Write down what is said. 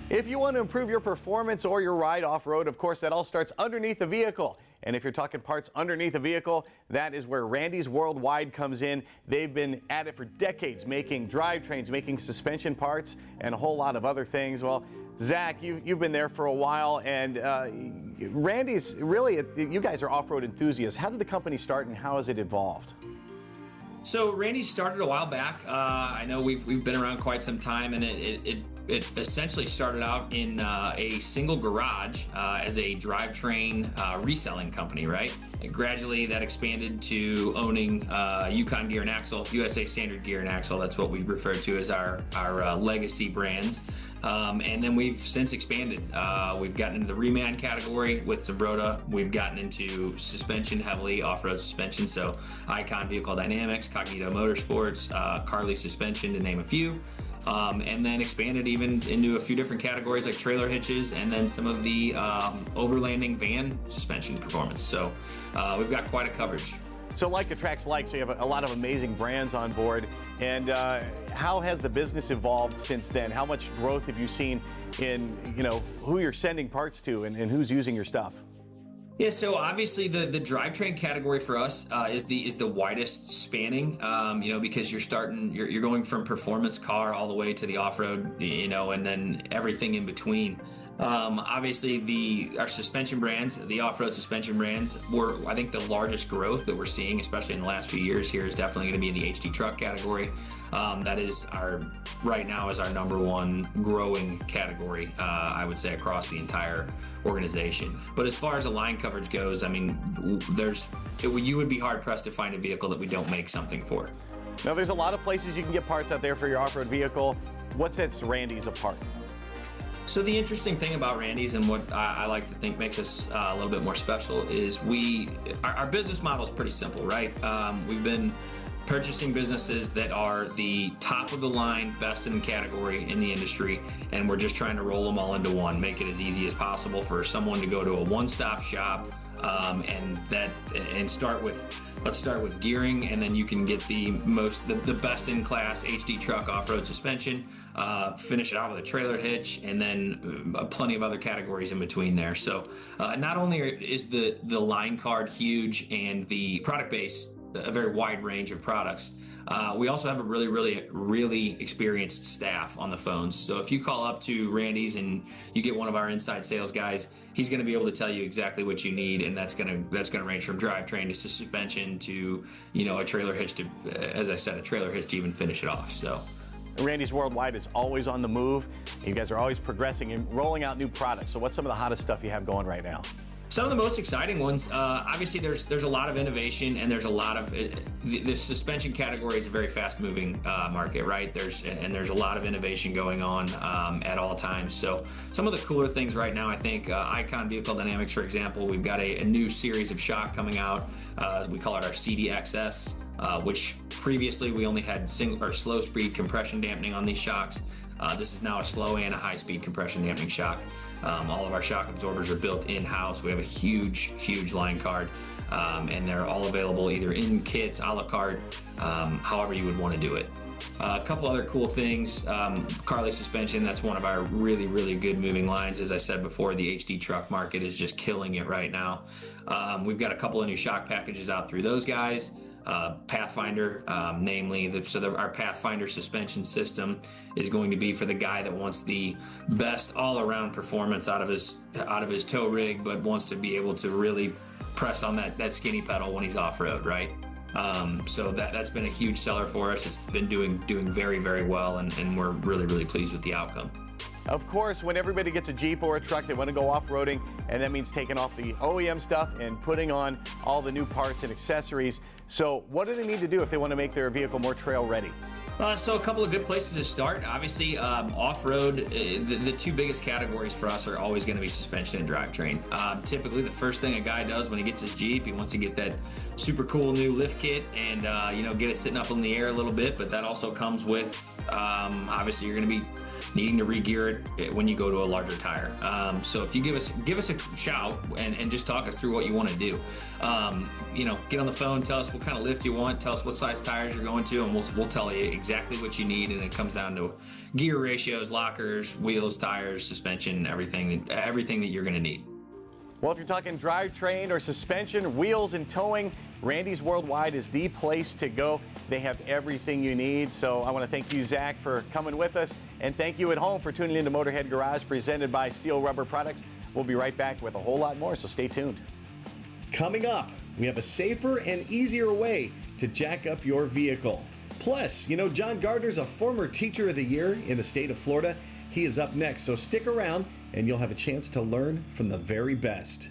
If you want to improve your performance or your ride off-road, of course, that all starts underneath the vehicle. And if you're talking parts underneath the vehicle, that is where RANDYS Worldwide comes in. They've been at it for decades, making drivetrains, making suspension parts, and a whole lot of other things. Well, Zach, you've been there for a while, and RANDYS, really, you guys are off-road enthusiasts. How did the company start, and how has it evolved? So RANDYS started a while back. I know we've been around quite some time, and it essentially started out in a single garage as a drivetrain reselling company, right? And gradually that expanded to owning Yukon Gear and Axle, USA Standard Gear and Axle. That's what we refer to as our legacy brands. And then we've since expanded. We've gotten into the reman category with Zimbrota. We've gotten into suspension, heavily off-road suspension. So Icon Vehicle Dynamics, Cognito Motorsports, Carly Suspension, to name a few. And then expanded even into a few different categories like trailer hitches and then some of the overlanding van suspension performance. So we've got quite a coverage. So like attracts like, so you have a lot of amazing brands on board. And how has the business evolved since then? How much growth have you seen in, who you're sending parts to and who's using your stuff? Yeah, so obviously the drivetrain category for us is the widest spanning, because you're going from performance car all the way to the off-road, and then everything in between. Obviously our suspension brands, the off-road suspension brands, were, I think, the largest growth that we're seeing, especially in the last few years here, is definitely going to be in the HD truck category. That is right now is our #1 growing category, I would say, across the entire organization. But as far as the line coverage goes, I mean, you would be hard pressed to find a vehicle that we don't make something for. Now, there's a lot of places you can get parts out there for your off-road vehicle. What sets RANDYS apart? So the interesting thing about RANDYS, and what I like to think makes us a little bit more special, is our business model is pretty simple, right? We've been purchasing businesses that are the top of the line, best in the category in the industry, and we're just trying to roll them all into one, make it as easy as possible for someone to go to a one-stop shop, let's start with gearing, and then you can get the best in class HD truck off-road suspension, finish it out with a trailer hitch, and then plenty of other categories in between there. So not only is the line card huge and the product base a very wide range of products, we also have a really experienced staff on the phones. So if you call up to RANDYS and you get one of our inside sales guys, he's going to be able to tell you exactly what you need, and that's going to range from drivetrain to suspension to a trailer hitch to, as I said, a trailer hitch to even finish it off. So RANDYS Worldwide is always on the move. You guys are always progressing and rolling out new products. So what's some of the hottest stuff you have going right now? Some of the most exciting ones, obviously there's a lot of innovation, and there's a lot of the suspension category is a very fast-moving market, right? There's a lot of innovation going on at all times. So some of the cooler things right now, I think, Icon Vehicle Dynamics, for example, we've got a new series of shock coming out. We call it our CDXS, which previously we only had slow-speed compression dampening on these shocks. This is now a slow and a high-speed compression dampening shock. All of our shock absorbers are built in-house. We have a huge line card, and they're all available either in kits, a la carte, however you would want to do it. A couple other cool things, Carly Suspension, that's one of our really good moving lines. As I said before, the HD truck market is just killing it right now. We've got a couple of new shock packages out through those guys. Pathfinder, our Pathfinder suspension system is going to be for the guy that wants the best all-around performance out of his tow rig, but wants to be able to really press on that skinny pedal when he's off-road, right? So that's been a huge seller for us. It's been doing very well, and we're really pleased with the outcome. Of course, when everybody gets a Jeep or a truck, they want to go off-roading, and that means taking off the OEM stuff and putting on all the new parts and accessories. So what do they need to do if they want to make their vehicle more trail ready? So a couple of good places to start. Obviously, off-road, the two biggest categories for us are always going to be suspension and drivetrain. Typically, the first thing a guy does when he gets his Jeep, he wants to get that super cool new lift kit and get it sitting up in the air a little bit. But that also comes with, obviously, you're going to be needing to re-gear it when you go to a larger tire. So if you give us a shout and just talk us through what you want to do. Get on the phone, tell us what kind of lift you want, tell us what size tires you're going to, and we'll tell you exactly what you need. And it comes down to gear ratios, lockers, wheels, tires, suspension, everything that you're going to need. Well, if you're talking drivetrain or suspension, wheels and towing, Randy's Worldwide is the place to go. They have everything you need. So I want to thank you, Zach, for coming with us. And thank you at home for tuning in to Motorhead Garage, presented by Steel Rubber Products. We'll be right back with a whole lot more, so stay tuned. Coming up, we have a safer and easier way to jack up your vehicle. Plus, John Gardner's a former Teacher of the Year in the state of Florida. He is up next, so stick around and you'll have a chance to learn from the very best.